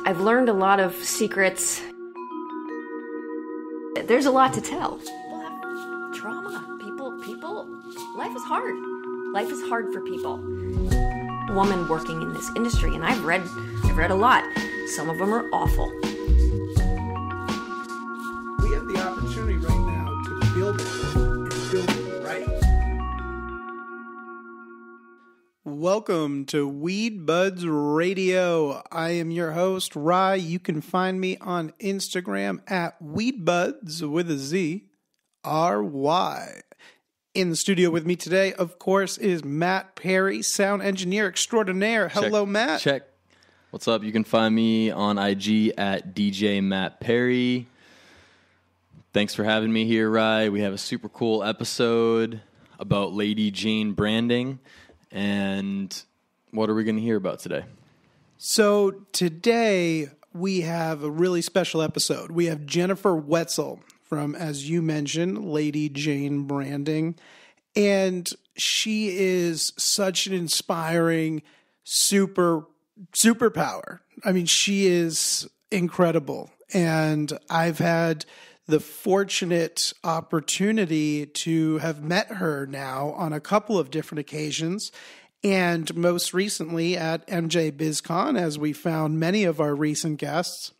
I've learned a lot of secrets. There's a lot to tell. People have trauma. People, life is hard. Life is hard for people. Woman working in this industry, and I've read a lot. Some of them are awful. We have the opportunity right now to build it and build it right. Welcome to WeedBudzTV Radio. I am your host, Rye. You can find me on Instagram at WeedBudzTV with a Z, R-Y. In the studio with me today, of course, is Matt Perry, sound engineer extraordinaire. Hello, Matt. Check. What's up? You can find me on IG at DJ Matt Perry. Thanks for having me here, Rye. We have a super cool episode about LadyJane Branding. And what are we going to hear about today? So today we have a really special episode. We have Jennifer Whetzel from, as you mentioned, LadyJane Branding. And she is such an inspiring superpower. I mean, she is incredible. And I've had the fortunate opportunity to have met her now on a couple of different occasions, and most recently at MJBizCon, as we found many of our recent guests.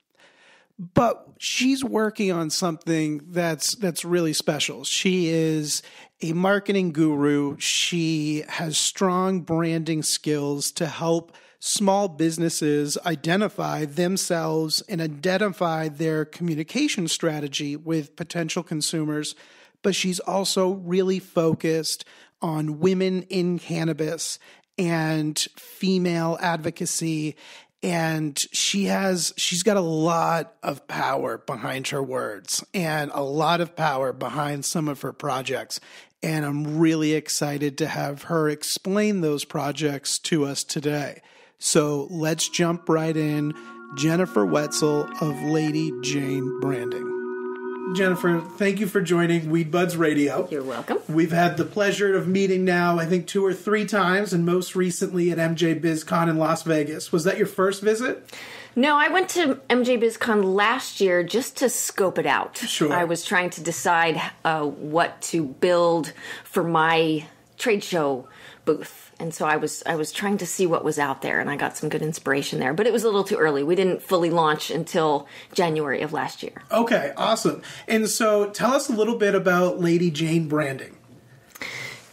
But she's working on something that's really special. She is a marketing guru. She has strong branding skills to help small businesses identify themselves and identify their communication strategy with potential consumers. But she's also really focused on women in cannabis and female advocacy. And she's got a lot of power behind her words and a lot of power behind some of her projects. And I'm really excited to have her explain those projects to us today. So let's jump right in. Jennifer Whetzel of LadyJane Branding. Jennifer, thank you for joining WeedBudzTV Radio. You're welcome. We've had the pleasure of meeting now, I think, 2 or 3 times, and most recently at MJBizCon in Las Vegas. Was that your first visit? No, I went to MJBizCon last year just to scope it out. Sure. I was trying to decide what to build for my trade show booth. And so I was trying to see what was out there, and I got some good inspiration there. But it was a little too early. We didn't fully launch until January of last year. Okay, awesome. And so tell us a little bit about LadyJane Branding.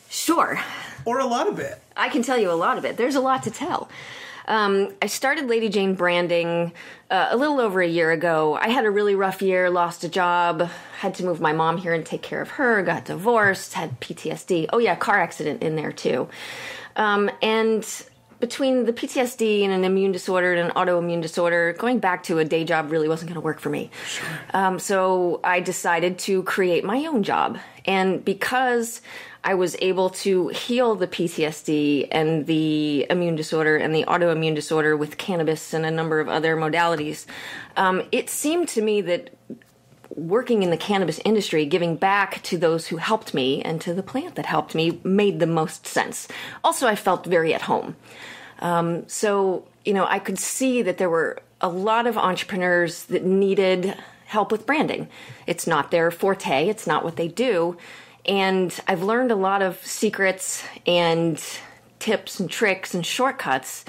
Sure. Or a lot of it. I can tell you a lot of it. There's a lot to tell. I started LadyJane Branding a little over a year ago. I had a really rough year, lost a job, had to move my mom here and take care of her, got divorced, had PTSD. Oh yeah, car accident in there too. And between the PTSD and an immune disorder and an autoimmune disorder, going back to a day job really wasn't going to work for me. Sure. So I decided to create my own job. And because I was able to heal the PTSD and the immune disorder and the autoimmune disorder with cannabis and a number of other modalities, it seemed to me that working in the cannabis industry, giving back to those who helped me and to the plant that helped me made the most sense. Also, I felt very at home. So, I could see that there were a lot of entrepreneurs that needed help with branding. It's not their forte. It's not what they do. And I've learned a lot of secrets and tips and tricks and shortcuts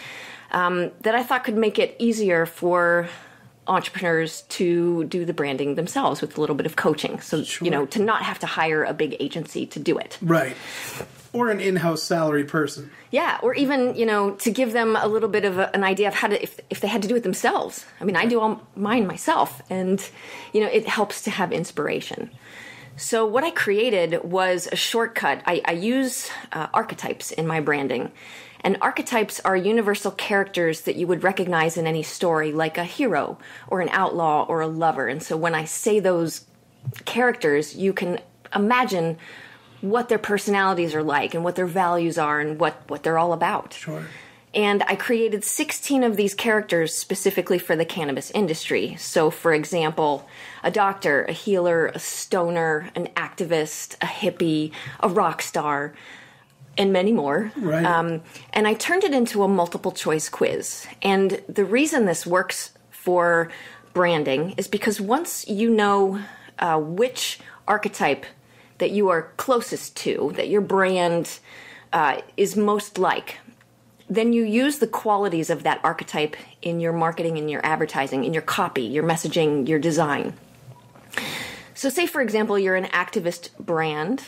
that I thought could make it easier for entrepreneurs to do the branding themselves with a little bit of coaching. So, Sure. To not have to hire a big agency to do it. Right. Or an in-house salary person. Yeah, or even, to give them a little bit of an idea of how to, if they had to do it themselves. I mean, I do all mine myself, and, it helps to have inspiration. So what I created was a shortcut. I use archetypes in my branding. And archetypes are universal characters that you would recognize in any story, like a hero or an outlaw or a lover. And so when I say those characters, you can imagine what their personalities are like and what their values are and what they're all about. Sure. And I created 16 of these characters specifically for the cannabis industry. So, for example, a doctor, a healer, a stoner, an activist, a hippie, a rock star, and many more. Right. And I turned it into a multiple choice quiz. And the reason this works for branding is because once you know which archetype that you are closest to, that your brand is most like, then you use the qualities of that archetype in your marketing, in your advertising, in your copy, your messaging, your design. So say, for example, you're an activist brand.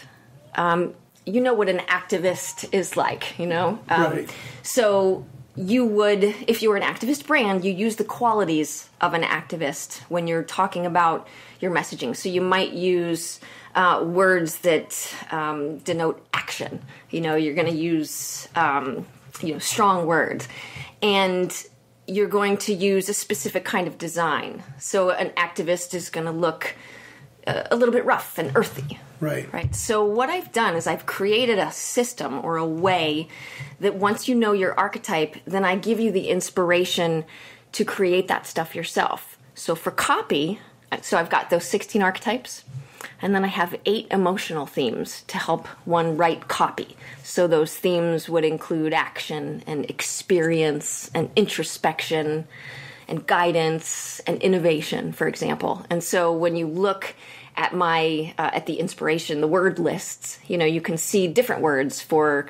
You know what an activist is like, you know? Right. So you would, if you were an activist brand, you use the qualities of an activist when you're talking about your messaging. So you might use words that denote action. You know, you're going to use, strong words. And you're going to use a specific kind of design. So an activist is going to look a little bit rough and earthy. Right. So what I've done is I've created a system or a way that once you know your archetype, then I give you the inspiration to create that stuff yourself. So for copy, so I've got those 16 archetypes, and then I have 8 emotional themes to help one write copy. So those themes would include action and experience and introspection and guidance and innovation, for example. And so when you look at my at the inspiration, the word lists, you can see different words for,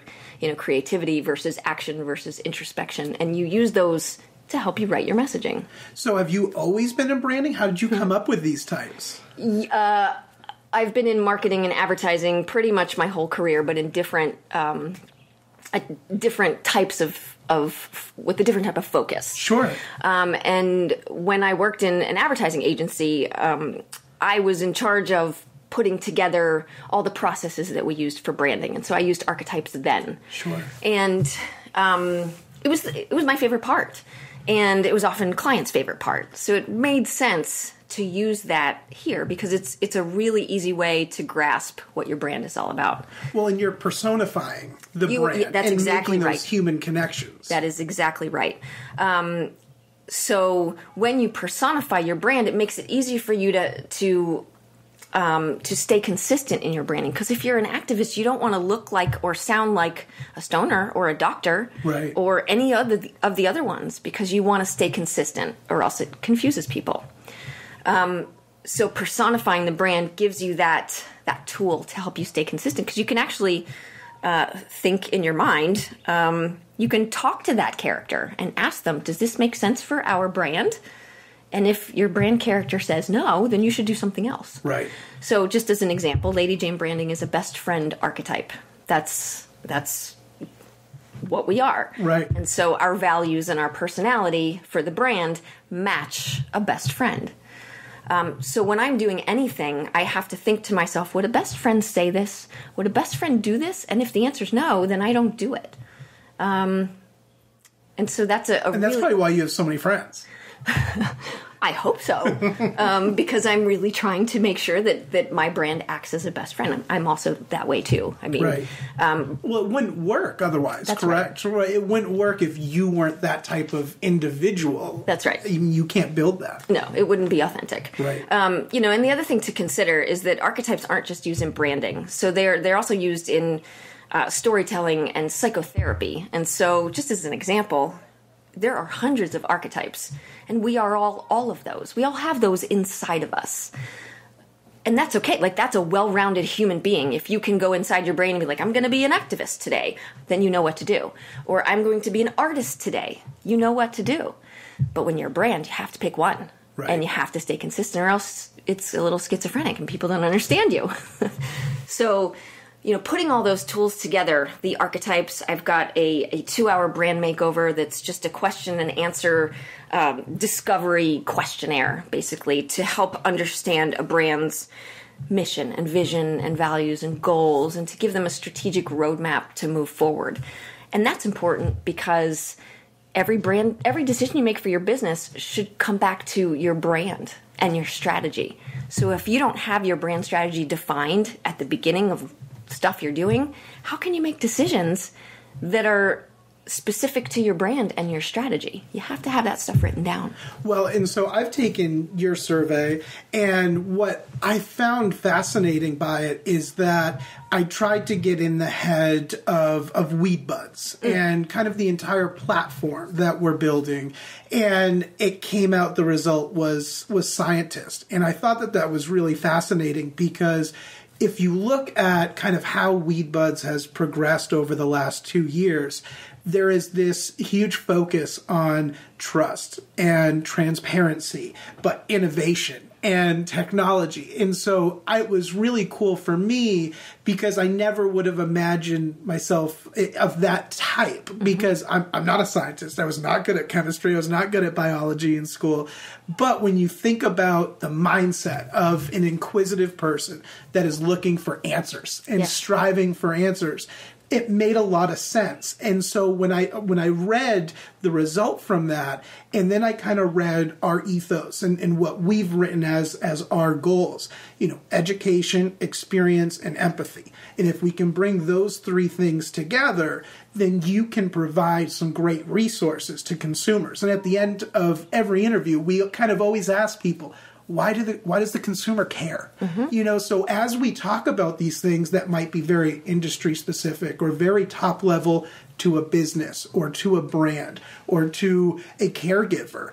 creativity versus action versus introspection, and you use those to help you write your messaging. So have you always been in branding? How did you come up with these types? I've been in marketing and advertising pretty much my whole career, but in different types with a different type of focus. Sure. And when I worked in an advertising agency, I was in charge of putting together all the processes that we used for branding, and so I used Archetypes then. Sure. And it was my favorite part, and it was often clients' favorite part. So it made sense to use that here because it's a really easy way to grasp what your brand is all about. Well, and you're personifying the brand. That's and exactly making right. Those human connections. That is exactly right. So when you personify your brand, it makes it easy for you to stay consistent in your branding. Because if you're an activist, you don't want to look like or sound like a stoner or a doctor, right, or any of the other ones, because you want to stay consistent, or else it confuses people. So personifying the brand gives you that tool to help you stay consistent, because you can actually think in your mind. You can talk to that character and ask them, does this make sense for our brand? And if your brand character says no, then you should do something else. Right. So just as an example, LadyJane Branding is a best friend archetype. That's what we are. Right. And so our values and our personality for the brand match a best friend. So when I'm doing anything, I have to think to myself, would a best friend say this? Would a best friend do this? And if the answer is no, then I don't do it. And so that's and that's probably why you have so many friends. I hope so, because I'm really trying to make sure that my brand acts as a best friend. I'm also that way too. I mean, right. Well, it wouldn't work otherwise, that's correct? Right. It wouldn't work if you weren't that type of individual. That's right. You can't build that. No, it wouldn't be authentic. Right. And the other thing to consider is that archetypes aren't just used in branding. So they're also used in storytelling and psychotherapy. And so just as an example, there are hundreds of archetypes, and we are all of those. We all have those inside of us. And that's okay. Like, that's a well-rounded human being. If you can go inside your brain and be like, I'm going to be an activist today, then you know what to do. Or I'm going to be an artist today. You know what to do. But when you're a brand, you have to pick one. Right. And you have to stay consistent, or else it's a little schizophrenic and people don't understand you. So, putting all those tools together, the archetypes, I've got a 2-hour brand makeover that's just a question and answer discovery questionnaire, basically, to help understand a brand's mission and vision and values and goals, and to give them a strategic roadmap to move forward. And that's important because every decision you make for your business should come back to your brand and your strategy. So if you don't have your brand strategy defined at the beginning of stuff you're doing, how can you make decisions that are specific to your brand and your strategy. You have to have that stuff written down. Well, and so I've taken your survey, and what I found fascinating by it is that I tried to get in the head of WeedBudzTV and kind of the entire platform that we're building, and it came out, the result was scientist. And I thought that was really fascinating, because if you look at kind of how WeedBudzTV has progressed over the last 2 years, there is this huge focus on trust and transparency, but innovation and technology. And so it was really cool for me, because I never would have imagined myself of that type, because I'm not a scientist. I was not good at chemistry. I was not good at biology in school. But when you think about the mindset of an inquisitive person that is looking for answers and striving for answers, it made a lot of sense. And so when I read the result from that, and then I kind of read our ethos and what we've written as our goals, education, experience, and empathy. And if we can bring those 3 things together, then you can provide some great resources to consumers. And at the end of every interview, we kind of always ask people, why does the consumer care? So as we talk about these things that might be very industry specific or very top level to a business or to a brand or to a caregiver,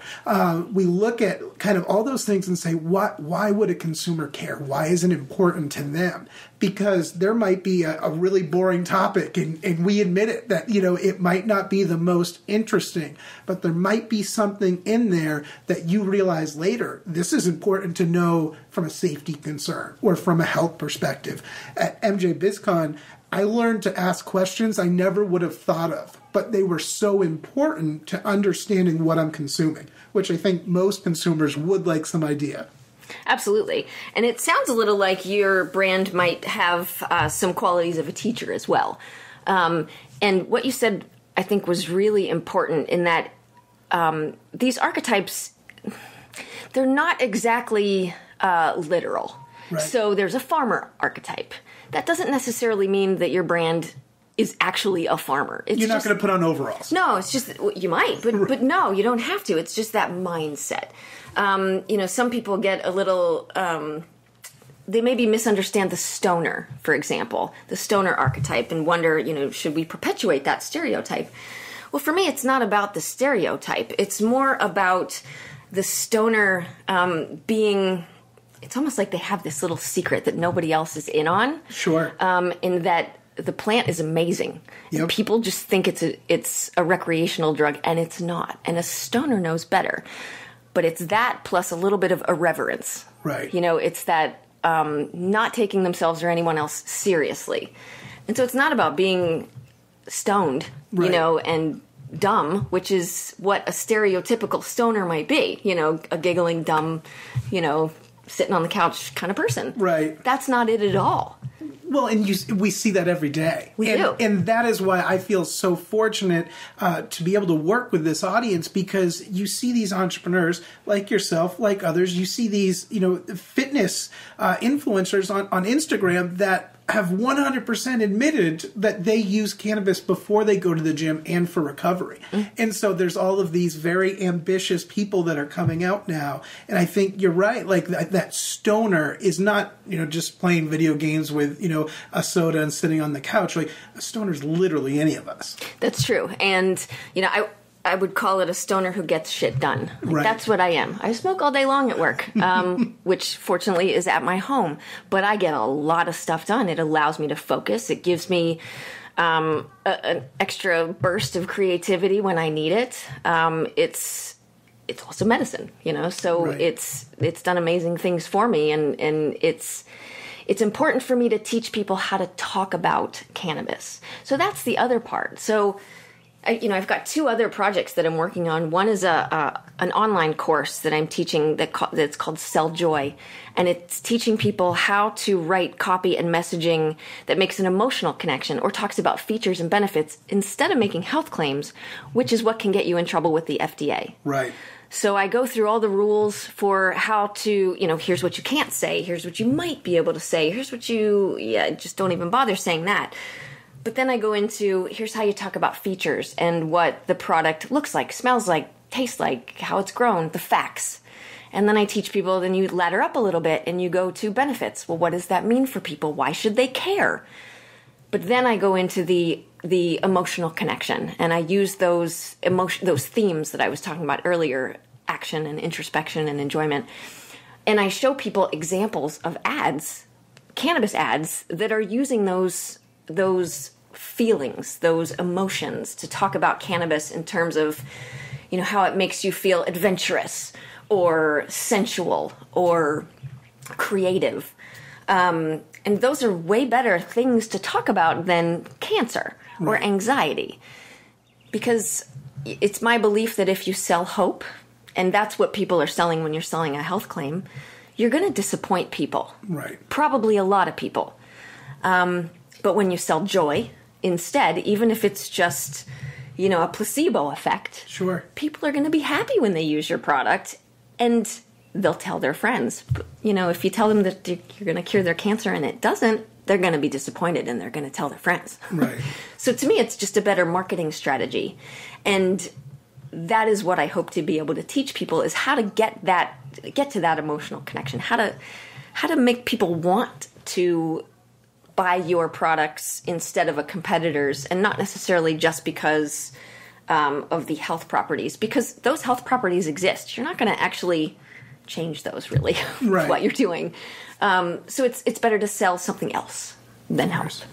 we look at kind of all those things and say, why would a consumer care? Why is it important to them? Because there might be a really boring topic, and we admit it, that it might not be the most interesting, but there might be something in there that you realize later, this is important to know from a safety concern or from a health perspective. At MJ BizCon, I learned to ask questions I never would have thought of, but they were so important to understanding what I'm consuming, which I think most consumers would like some idea. Absolutely. And it sounds a little like your brand might have some qualities of a teacher as well. And what you said, I think, was really important in that these archetypes, they're not exactly literal. Right. So there's a farmer archetype. That doesn't necessarily mean that your brand is actually a farmer. You're not going to put on overalls. No, it's just, you might, but no, you don't have to. It's just that mindset. Some people get a little, they maybe misunderstand the stoner, for example, the stoner archetype, and wonder, should we perpetuate that stereotype? Well, for me, it's not about the stereotype. It's more about the stoner being... It's almost like they have this little secret that nobody else is in on. Sure. In that the plant is amazing. Yep. And people just think it's a recreational drug, and it's not. And a stoner knows better. But it's that plus a little bit of irreverence. Right. It's that not taking themselves or anyone else seriously. And so it's not about being stoned, right, and dumb, which is what a stereotypical stoner might be. A giggling, dumb, sitting on the couch kind of person. Right. That's not it at all. Well, and we see that every day. We do. And that is why I feel so fortunate to be able to work with this audience, because you see these entrepreneurs like yourself, like others. You see these, fitness influencers on Instagram that have 100% admitted that they use cannabis before they go to the gym and for recovery. And so there's all of these very ambitious people that are coming out now. And I think you're right. Like that stoner is not, just playing video games with, a soda and sitting on the couch. Like a stoner is literally any of us. That's true. And, I would call it a stoner who gets shit done. Right. That's what I am. I smoke all day long at work, which fortunately is at my home. But I get a lot of stuff done. It allows me to focus. It gives me an extra burst of creativity when I need it. It's also medicine, So right, it's done amazing things for me, and it's important for me to teach people how to talk about cannabis. So that's the other part. So I've got 2 other projects that I'm working on. One is an online course that I'm teaching that's called Sell Joy, and it's teaching people how to write copy and messaging that makes an emotional connection or talks about features and benefits instead of making health claims, which is what can get you in trouble with the FDA. Right. So I go through all the rules for how to, here's what you can't say, here's what you might be able to say, here's what just don't even bother saying that. But then I go into, here's how you talk about features and what the product looks like, smells like, tastes like, how it's grown, the facts. And then I teach people, then you ladder up a little bit and you go to benefits. Well, what does that mean for people? Why should they care? But then I go into the emotional connection, and I use those themes that I was talking about earlier, action and introspection and enjoyment. And I show people examples of ads, cannabis ads, that are using those feelings, those emotions to talk about cannabis in terms of, how it makes you feel adventurous or sensual or creative. And those are way better things to talk about than cancer or anxiety. Because it's my belief that if you sell hope, and that's what people are selling when you're selling a health claim, you're going to disappoint people. Right. Probably a lot of people. But when you sell joy instead, even if it's just, a placebo effect, sure, people are going to be happy when they use your product, and they'll tell their friends. If you tell them that you're going to cure their cancer and it doesn't, they're going to be disappointed and they're going to tell their friends. Right. So to me, it's just a better marketing strategy. And that is what I hope to be able to teach people, is how to get to that emotional connection, how to make people want to buy your products instead of a competitor's, and not necessarily just because of the health properties, because those health properties exist. You're not going to actually change those, really, right. what you're doing. So it's better to sell something else than health.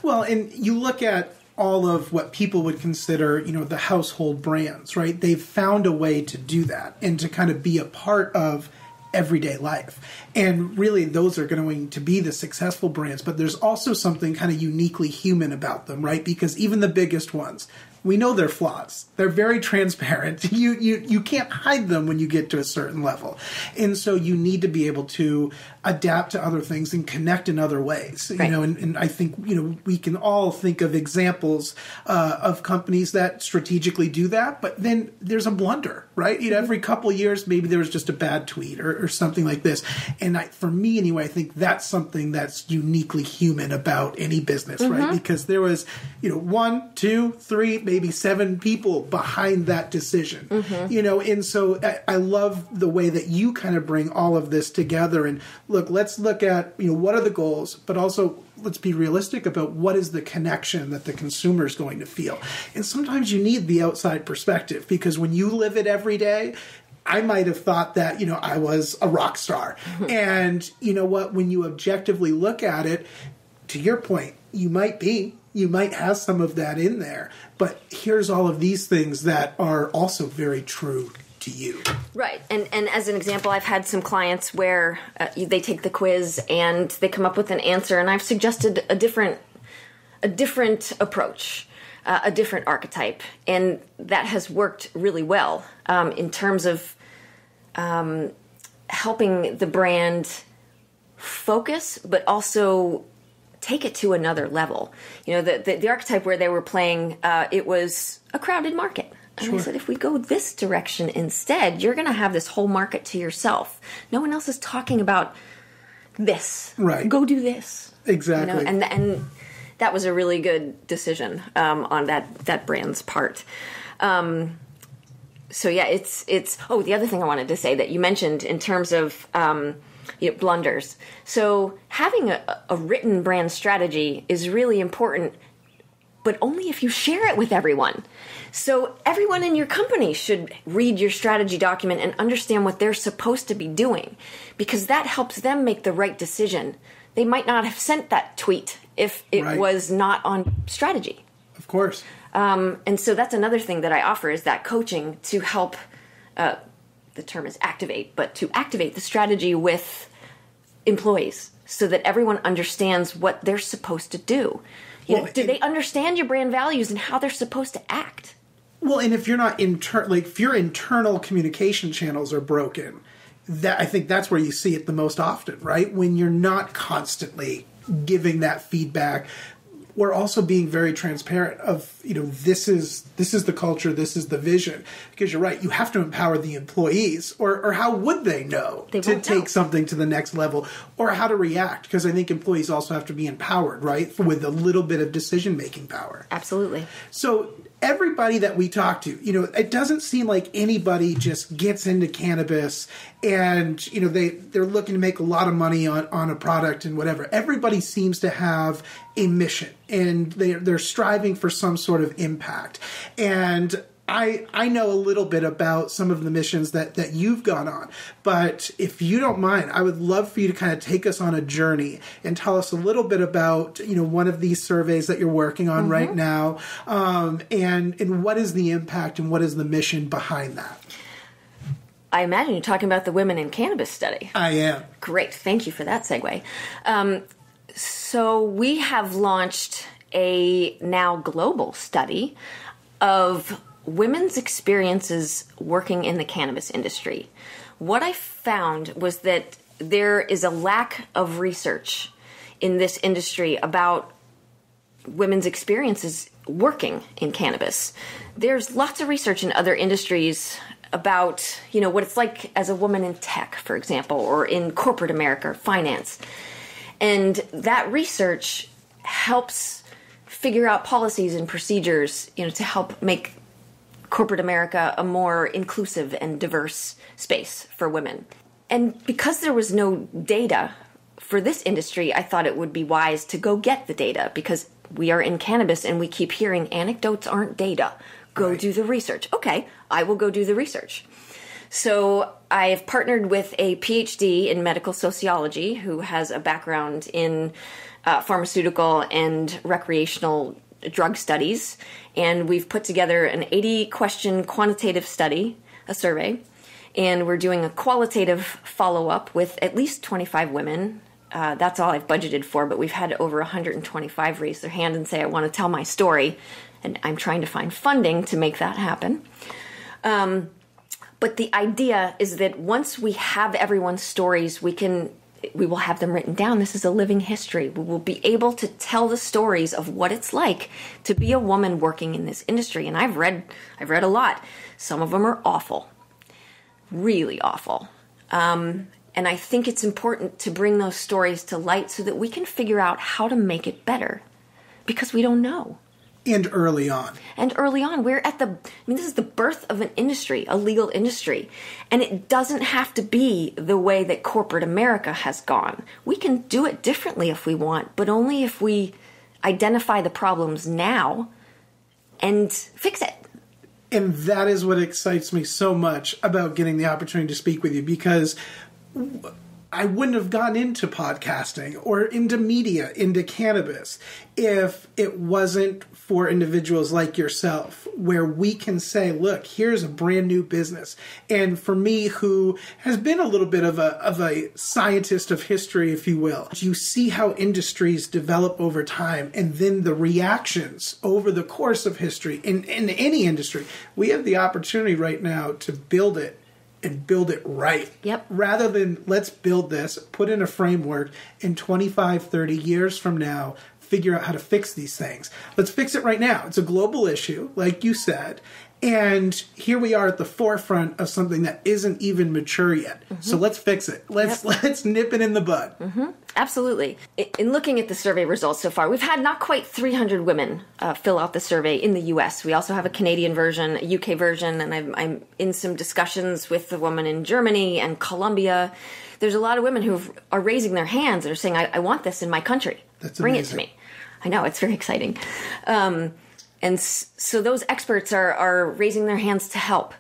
Well, and you look at all of what people would consider, the household brands, right? They've found a way to do that and to kind of be a part of everyday life. And really, those are going to be the successful brands. But there's also something kind of uniquely human about them, right? Because even the biggest ones, we know their flaws. They're very transparent. You can't hide them when you get to a certain level. And so you need to be able to adapt to other things and connect in other ways. Right. And I think, we can all think of examples of companies that strategically do that, but then there's a blunder, right? Every couple of years, maybe there was just a bad tweet or something like this. And for me, anyway, I think that's something that's uniquely human about any business, right? Because there was, 1, 2, 3, maybe 7 people behind that decision, and so I love the way that you kind of bring all of this together. And let's look at, what are the goals, but also let's be realistic about what is the connection that the consumer is going to feel. And sometimes you need the outside perspective, because when you live it every day, I might have thought that, I was a rock star. And you know what, when you objectively look at it, to your point, you might have some of that in there, but here's all of these things that are also very true to you. Right. And as an example, I've had some clients where they take the quiz and they come up with an answer, and I've suggested a different approach, a different archetype, and that has worked really well in terms of helping the brand focus, but also take it to another level. The archetype where they were playing, it was a crowded market. And Sure. I said, if we go this direction instead, you're going to have this whole market to yourself. No one else is talking about this. Right. Go do this. Exactly. And that was a really good decision on that brand's part. So yeah, it's. Oh, the other thing I wanted to say that you mentioned in terms of blunders. So having a written brand strategy is really important, but only if you share it with everyone. So everyone in your company should read your strategy document and understand what they're supposed to be doing, because that helps them make the right decision. They might not have sent that tweet if it Right. was not on strategy. Of course. And so that's another thing that I offer, is that coaching to help, the term is activate, but to activate the strategy with employees so that everyone understands what they're supposed to do. Do they understand your brand values and how they're supposed to act? Well, and if you're not if your internal communication channels are broken, I think that's where you see it the most often, right? When you're not constantly giving that feedback, we're also being very transparent of, this is the culture, this is the vision. Because you're right, you have to empower the employees, or how would they know to take something to the next level, or how to react? Because I think employees also have to be empowered, right, with a little bit of decision-making power. Absolutely. So everybody that we talk to, it doesn't seem like anybody just gets into cannabis and, they're looking to make a lot of money on a product and whatever. Everybody seems to have a mission, and they're striving for some sort of impact. And I know a little bit about some of the missions that you've gone on, but if you don't mind, I would love for you to kind of take us on a journey and tell us a little bit about, one of these surveys that you're working on right now, and what is the impact and what is the mission behind that? I imagine you're talking about the Women in Cannabis Study. I am. Great. Thank you for that segue. So we have launched a now global study of women's experiences working in the cannabis industry. What I found was that there is a lack of research in this industry about women's experiences working in cannabis. There's lots of research in other industries about, what it's like as a woman in tech, for example, or in corporate America, finance. And that research helps figure out policies and procedures, to help make corporate America a more inclusive and diverse space for women. And because there was no data for this industry, I thought it would be wise to go get the data, because we are in cannabis and we keep hearing anecdotes aren't data. Go do the research. Okay, I will go do the research. So I've partnered with a PhD in medical sociology who has a background in pharmaceutical and recreational drug studies, and we've put together an 80-question quantitative study, a survey, and we're doing a qualitative follow-up with at least 25 women. That's all I've budgeted for, but we've had over 125 raise their hand and say, I want to tell my story, and I'm trying to find funding to make that happen. But the idea is that once we have everyone's stories, we will have them written down. This is a living history. We will be able to tell the stories of what it's like to be a woman working in this industry. And I've read a lot. Some of them are awful, really awful. And I think it's important to bring those stories to light so that we can figure out how to make it better, because we don't know. And early on. We're at this is the birth of an industry, a legal industry. And it doesn't have to be the way that corporate America has gone. We can do it differently if we want, but only if we identify the problems now and fix it. And that is what excites me so much about getting the opportunity to speak with you, because I wouldn't have gone into podcasting or into media, into cannabis, if it wasn't for individuals like yourself, where we can say, look, here's a brand new business. And for me, who has been a little bit of a scientist of history, if you will, you see how industries develop over time, and then the reactions over the course of history in any industry. We have the opportunity right now to build it and build it right. Yep. Rather than let's build this, put in a framework, in 25, 30 years from now, figure out how to fix these things. Let's fix it right now. It's a global issue, like you said. And here we are at the forefront of something that isn't even mature yet. Mm-hmm. So let's fix it. Let's nip it in the bud. Mm-hmm. Absolutely. In looking at the survey results so far, we've had not quite 300 women fill out the survey in the U.S. We also have a Canadian version, a UK version, and I'm in some discussions with the woman in Germany and Colombia. There's a lot of women who are raising their hands and are saying, I want this in my country. That's Bring amazing. it to me. I know, it's very exciting. And so those experts are raising their hands to help.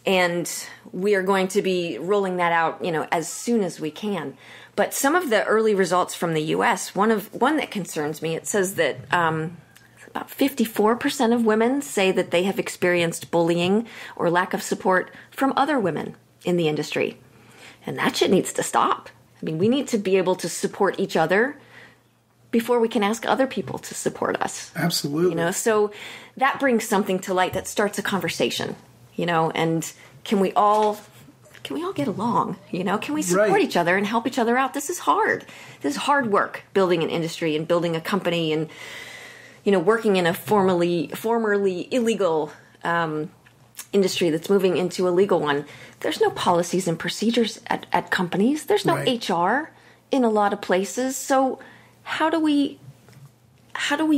And we are going to be rolling that out, as soon as we can. But some of the early results from the U.S., one that concerns me, it says that about 54% of women say that they have experienced bullying or lack of support from other women in the industry. And that shit needs to stop. I mean, we need to be able to support each other before we can ask other people to support us. Absolutely. So that brings something to light that starts a conversation, and can we all get along? Can we support each other and help each other out? This is hard. This is hard work, building an industry and building a company. And working in a formerly illegal industry that's moving into a legal one, there's no policies and procedures at companies. There's no HR in a lot of places. So how do we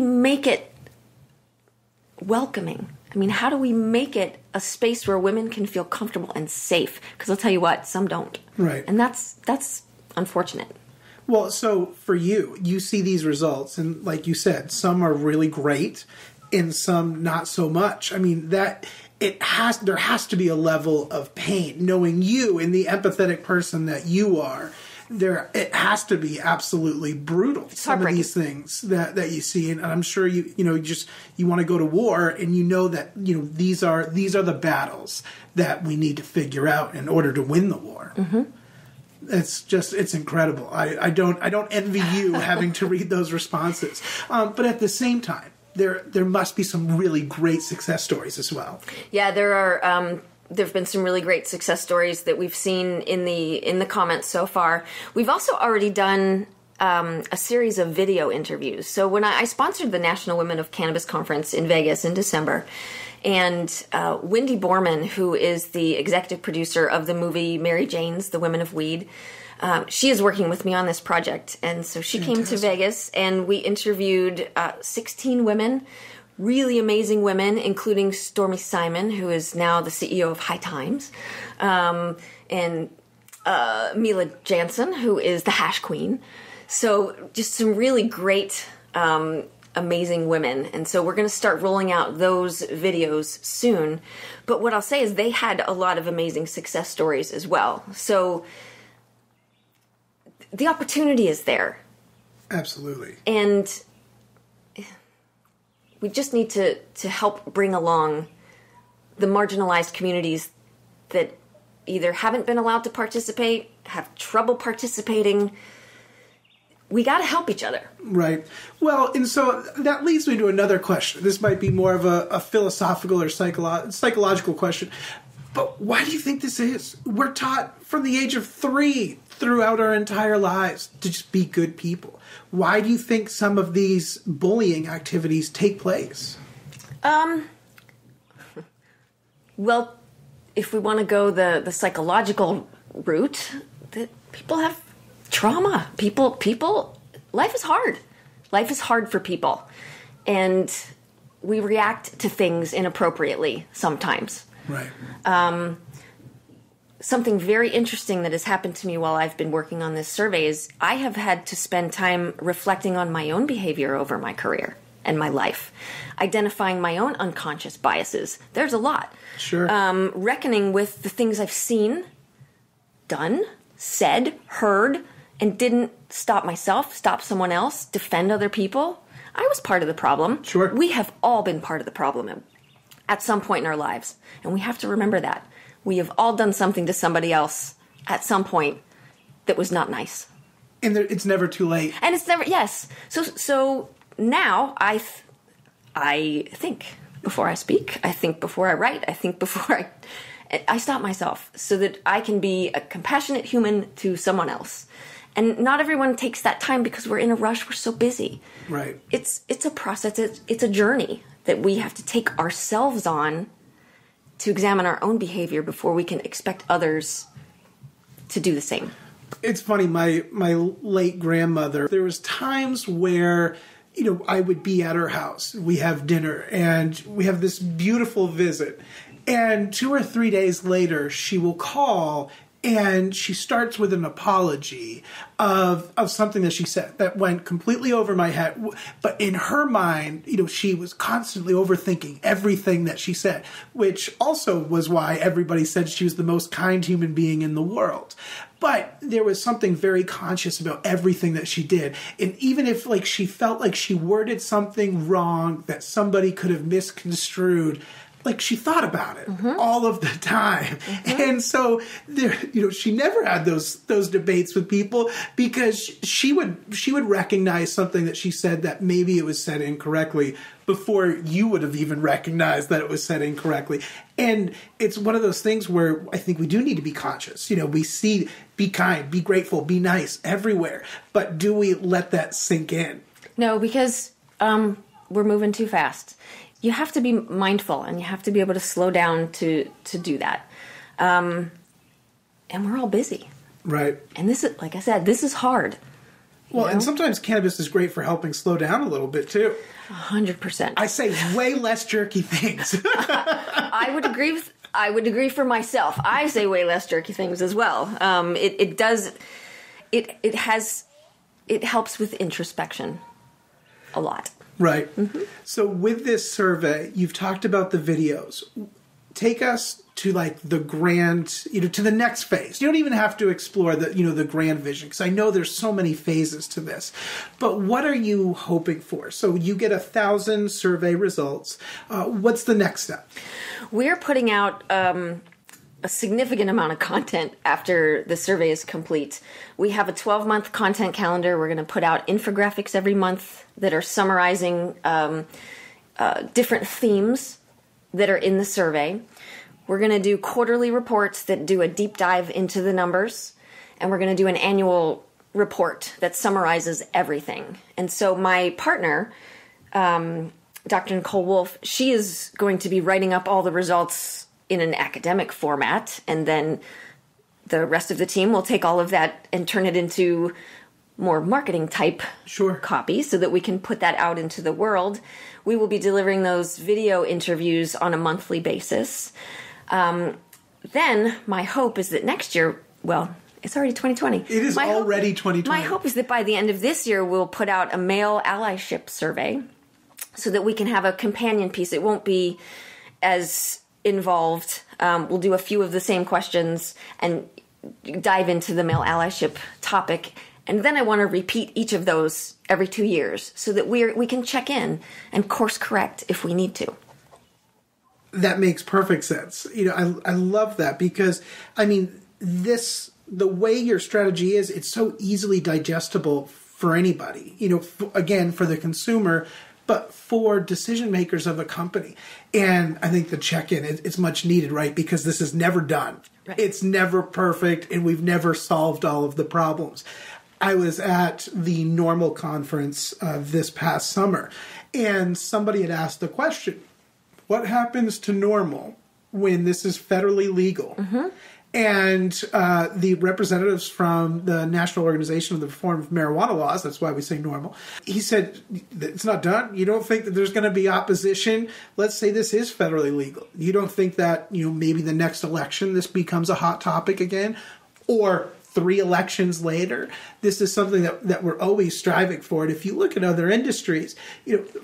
make it welcoming? I mean, how do we make it a space where women can feel comfortable and safe? Because I'll tell you what, some don't. Right. And that's unfortunate. Well, so for you see these results, and like you said, some are really great and some not so much. I mean, there has to be a level of pain, knowing you and the empathetic person that you are. It has to be absolutely brutal. Some of these things that you see, and I'm sure you want to go to war, and you know that these are the battles that we need to figure out in order to win the war. Mm-hmm. It's incredible. I don't envy you having to read those responses, but at the same time, there must be some really great success stories as well. Yeah, there are. There have been some really great success stories that we've seen in the comments so far. We've also already done a series of video interviews. So when I sponsored the National Women of Cannabis Conference in Vegas in December, and Wendy Borman, who is the executive producer of the movie Mary Jane's The Women of Weed, she is working with me on this project. And so she came to Vegas, and we interviewed 16 women, really amazing women, including Stormy Simon, who is now the CEO of High Times, and Mila Jansen, who is the Hash Queen. So just some really great, amazing women. And so we're going to start rolling out those videos soon. But what I'll say is they had a lot of amazing success stories as well. So the opportunity is there. Absolutely. And we just need to help bring along the marginalized communities that either haven't been allowed to participate, have trouble participating. We got to help each other. Right. Well, and so that leads me to another question. This might be more of a philosophical or psychological question. But why do you think this is? We're taught from the age of 3 throughout our entire lives to just be good people. Why do you think some of these bullying activities take place? Well, if we want to go the psychological route, that people have trauma. People, life is hard. Life is hard for people. And we react to things inappropriately sometimes. Right. Something very interesting that has happened to me while I've been working on this survey is I have had to spend time reflecting on my own behavior over my career and my life, identifying my own unconscious biases. There's a lot. Sure. Reckoning with the things I've seen, done, said, heard, and didn't stop myself, stop someone else, defend other people. I was part of the problem. Sure. We have all been part of the problem at some point in our lives, and we have to remember that. We have all done something to somebody else at some point that was not nice. And it's never too late. And it's never, yes. So now I think before I speak. I think before I write. I think before I stop myself so that I can be a compassionate human to someone else. And not everyone takes that time because we're in a rush. We're so busy. Right. It's a process. It's a journey that we have to take ourselves on to examine our own behavior before we can expect others to do the same. It's funny, my late grandmother, there was times where, I would be at her house. We have dinner and we have this beautiful visit. And 2 or 3 days later, she will call and she starts with an apology of something that she said that went completely over my head. But in her mind, she was constantly overthinking everything that she said, which also was why everybody said she was the most kind human being in the world. But there was something very conscious about everything that she did. And even if she felt like she worded something wrong that somebody could have misconstrued, she thought about it all of the time. And so there, she never had those debates with people because she would recognize something that she said that maybe it was said incorrectly before you would have even recognized that it was said incorrectly. And it's one of those things where I think we do need to be conscious. We see be kind, be grateful, be nice everywhere. But do we let that sink in? No, because we're moving too fast. You have to be mindful, and you have to be able to slow down to do that. And we're all busy. Right. And this is, like I said, this is hard. Well, and sometimes cannabis is great for helping slow down a little bit, too. 100%. I say way less jerky things. I would agree for myself. I say way less jerky things as well. It helps with introspection a lot. Right. Mm-hmm. So with this survey, you've talked about the videos. Take us to like the grand, to the next phase. You don't even have to explore the grand vision, because I know there's so many phases to this. But what are you hoping for? So you get 1,000 survey results. What's the next step? We're putting out a significant amount of content after the survey is complete. We have a 12-month content calendar. We're going to put out infographics every month that are summarizing different themes that are in the survey. We're going to do quarterly reports that do a deep dive into the numbers, and we're going to do an annual report that summarizes everything. And so my partner, Dr. Nicole Wolf, she is going to be writing up all the results in an academic format, and then the rest of the team will take all of that and turn it into more marketing type copy so that we can put that out into the world. We will be delivering those video interviews on a monthly basis. Then my hope is that next year, well, it's already 2020. It is already 2020. My hope is that by the end of this year, we'll put out a male allyship survey so that we can have a companion piece. It won't be as involved. We'll do a few of the same questions and dive into the male allyship topic. And then I want to repeat each of those every 2 years so that we can check in and course correct if we need to. That makes perfect sense. I love that because, the way your strategy is, it's so easily digestible for anybody, again, for the consumer, but for decision makers of a company. And I think the check-in, it's much needed, right? Because this is never done. Right. It's never perfect, and we've never solved all of the problems. I was at the Normal conference this past summer, and somebody had asked the question, what happens to Normal when this is federally legal? Mm-hmm. And the representatives from the National Organization of the Reform of Marijuana Laws, that's why we say Normal, he said, it's not done. You don't think that there's going to be opposition? Let's say this is federally legal. You don't think that, maybe the next election this becomes a hot topic again? Or 3 elections later, this is something that we're always striving for. And if you look at other industries,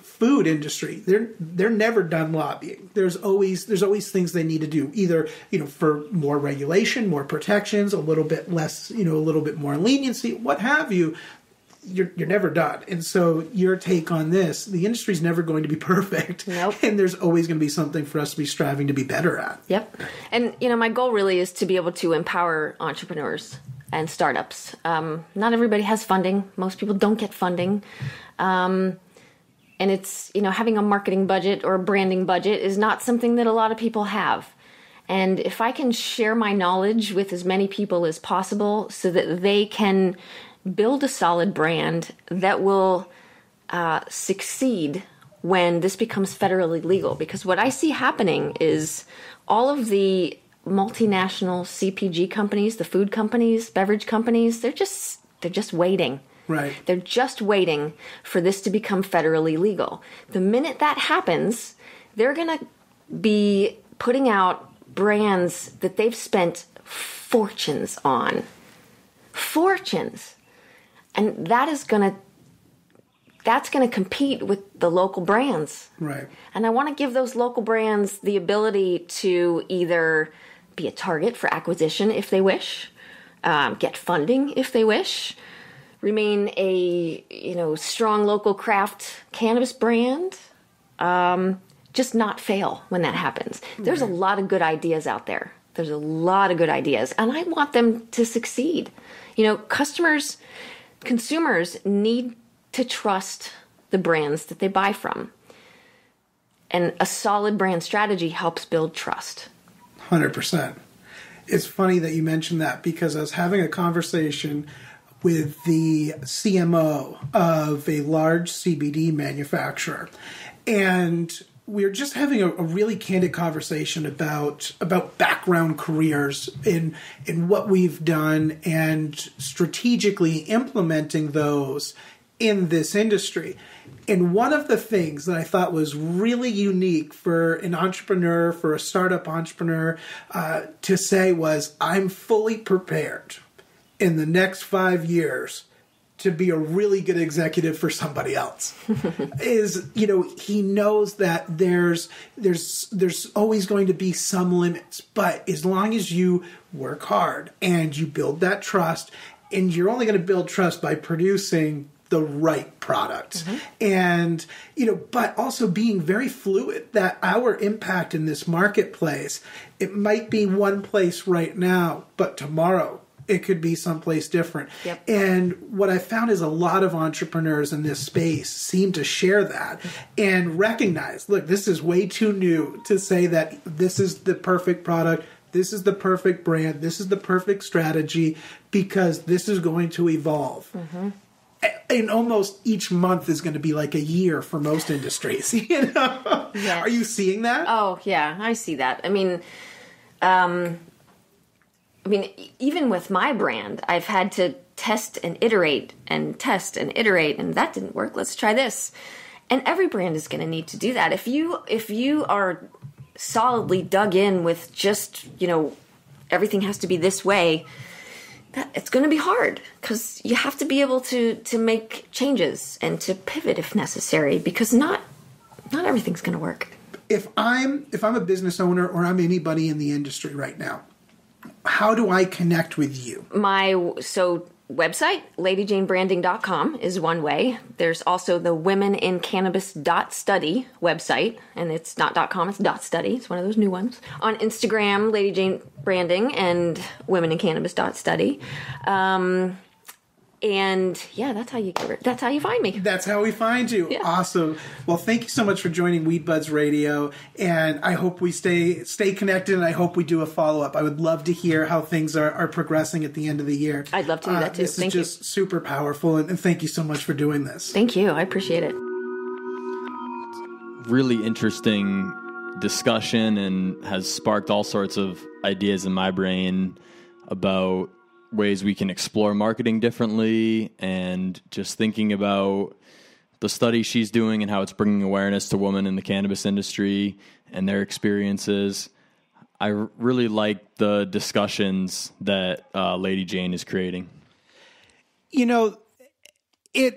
food industry, they're never done lobbying. There's always things they need to do, either for more regulation, more protections, a little bit less, a little bit more leniency, what have you. You're never done. And so your take on this, the industry's never going to be perfect. Nope. And there's always going to be something for us to be striving to be better at. Yep. And, my goal really is to be able to empower entrepreneurs and startups. Not everybody has funding. Most people don't get funding. And it's, having a marketing budget or a branding budget is not something that a lot of people have. And if I can share my knowledge with as many people as possible so that they can build a solid brand that will succeed when this becomes federally legal. Because what I see happening is all of the multinational CPG companies, the food companies, beverage companies, they're just waiting. Right. They're just waiting for this to become federally legal. The minute that happens, they're going to be putting out brands that they've spent fortunes on. Fortunes. And that's going to compete with the local brands. Right. And I want to give those local brands the ability to either be a target for acquisition if they wish, get funding if they wish, remain a strong local craft cannabis brand, just not fail when that happens. There's a lot of good ideas out there. There's a lot of good ideas, and I want them to succeed. Consumers need to trust the brands that they buy from. And a solid brand strategy helps build trust. 100%. It's funny that you mentioned that because I was having a conversation with the CMO of a large CBD manufacturer. And we were just having a really candid conversation about background careers in what we've done and strategically implementing those in this industry. And one of the things that I thought was really unique for an entrepreneur, for a startup entrepreneur, to say was, I'm fully prepared in the next 5 years to be a really good executive for somebody else. He knows that there's always going to be some limits, but as long as you work hard and you build that trust, and you're only going to build trust by producing the right product. And, but also being very fluid, that our impact in this marketplace, it might be one place right now, but tomorrow it could be someplace different. Yep. And what I found is a lot of entrepreneurs in this space seem to share that and recognize, look, this is way too new to say that this is the perfect product, this is the perfect brand, this is the perfect strategy, because this is going to evolve. And almost each month is going to be like a year for most industries. Yes. Are you seeing that? Oh, yeah, I see that. I mean, even with my brand, I've had to test and iterate, and that didn't work. Let's try this. And every brand is going to need to do that. If you are solidly dug in with just, everything has to be this way, it's going to be hard, because you have to be able to make changes and to pivot if necessary, because not everything's going to work. If I'm a business owner, or I'm anybody in the industry right now, how do I connect with you? My website, LadyJaneBranding.com, is one way. There's also the WomenInCannabis Study website, and it's not .com, it's .study. It's one of those new ones. On Instagram, LadyJane Branding and WomenInCannabis Study. And yeah, that's how you find me. That's how we find you. Yeah. Awesome. Well, thank you so much for joining WeedBudzTV Radio, and I hope we stay connected, and I hope we do a follow-up. I would love to hear how things are progressing at the end of the year. I'd love to do that too. This is just super powerful, and thank you so much for doing this. Thank you. I appreciate it. Really interesting discussion, and has sparked all sorts of ideas in my brain about ways we can explore marketing differently, and just thinking about the study she's doing and how it's bringing awareness to women in the cannabis industry and their experiences. I really like the discussions that LadyJane is creating.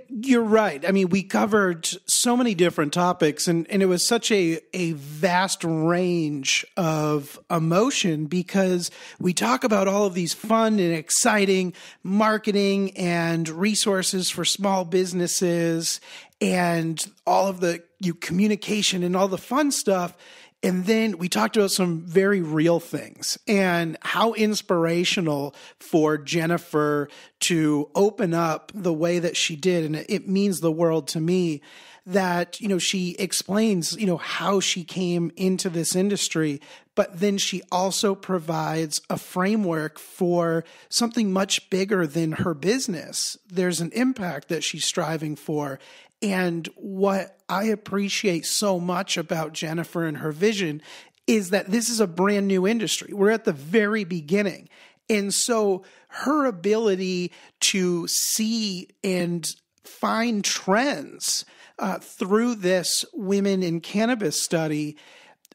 You're right. I mean, we covered so many different topics, and it was such a vast range of emotion, because we talk about all of these fun and exciting marketing and resources for small businesses and all of the communication and all the fun stuff. And then we talked about some very real things, and how inspirational for Jennifer to open up the way that she did. And it means the world to me that, she explains, how she came into this industry, but then she also provides a framework for something much bigger than her business. There's an impact that she's striving for. And what I appreciate so much about Jennifer and her vision is that this is a brand new industry. We're at the very beginning. And so her ability to see and find trends through this Women in Cannabis study,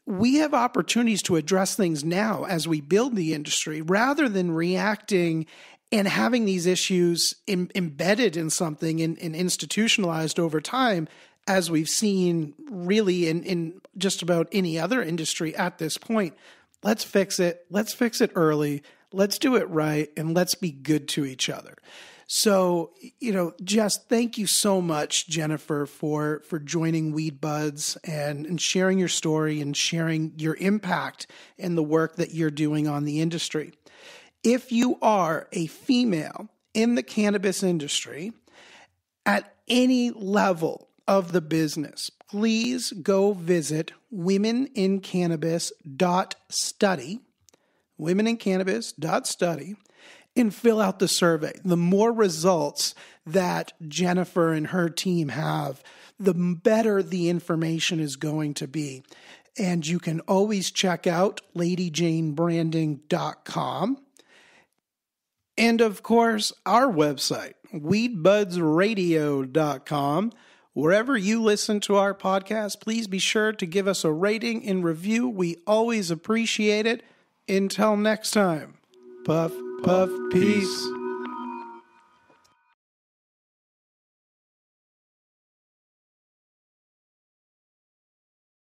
we have opportunities to address things now as we build the industry, rather than reacting and having these issues embedded in something and institutionalized over time, as we've seen really in just about any other industry at this point. Let's fix it. Let's fix it early. Let's do it right. And let's be good to each other. So, just thank you so much, Jennifer, for joining WeedBuds and sharing your story and sharing your impact and the work that you're doing on the industry. If you are a female in the cannabis industry at any level of the business, please go visit WomenInCannabis.study, WomenInCannabis.study, and fill out the survey. The more results that Jennifer and her team have, the better the information is going to be. And you can always check out LadyJaneBranding.com. And of course, our website, WeedBudzRadio.com. Wherever you listen to our podcast, please be sure to give us a rating and review. We always appreciate it. Until next time, puff, puff, peace.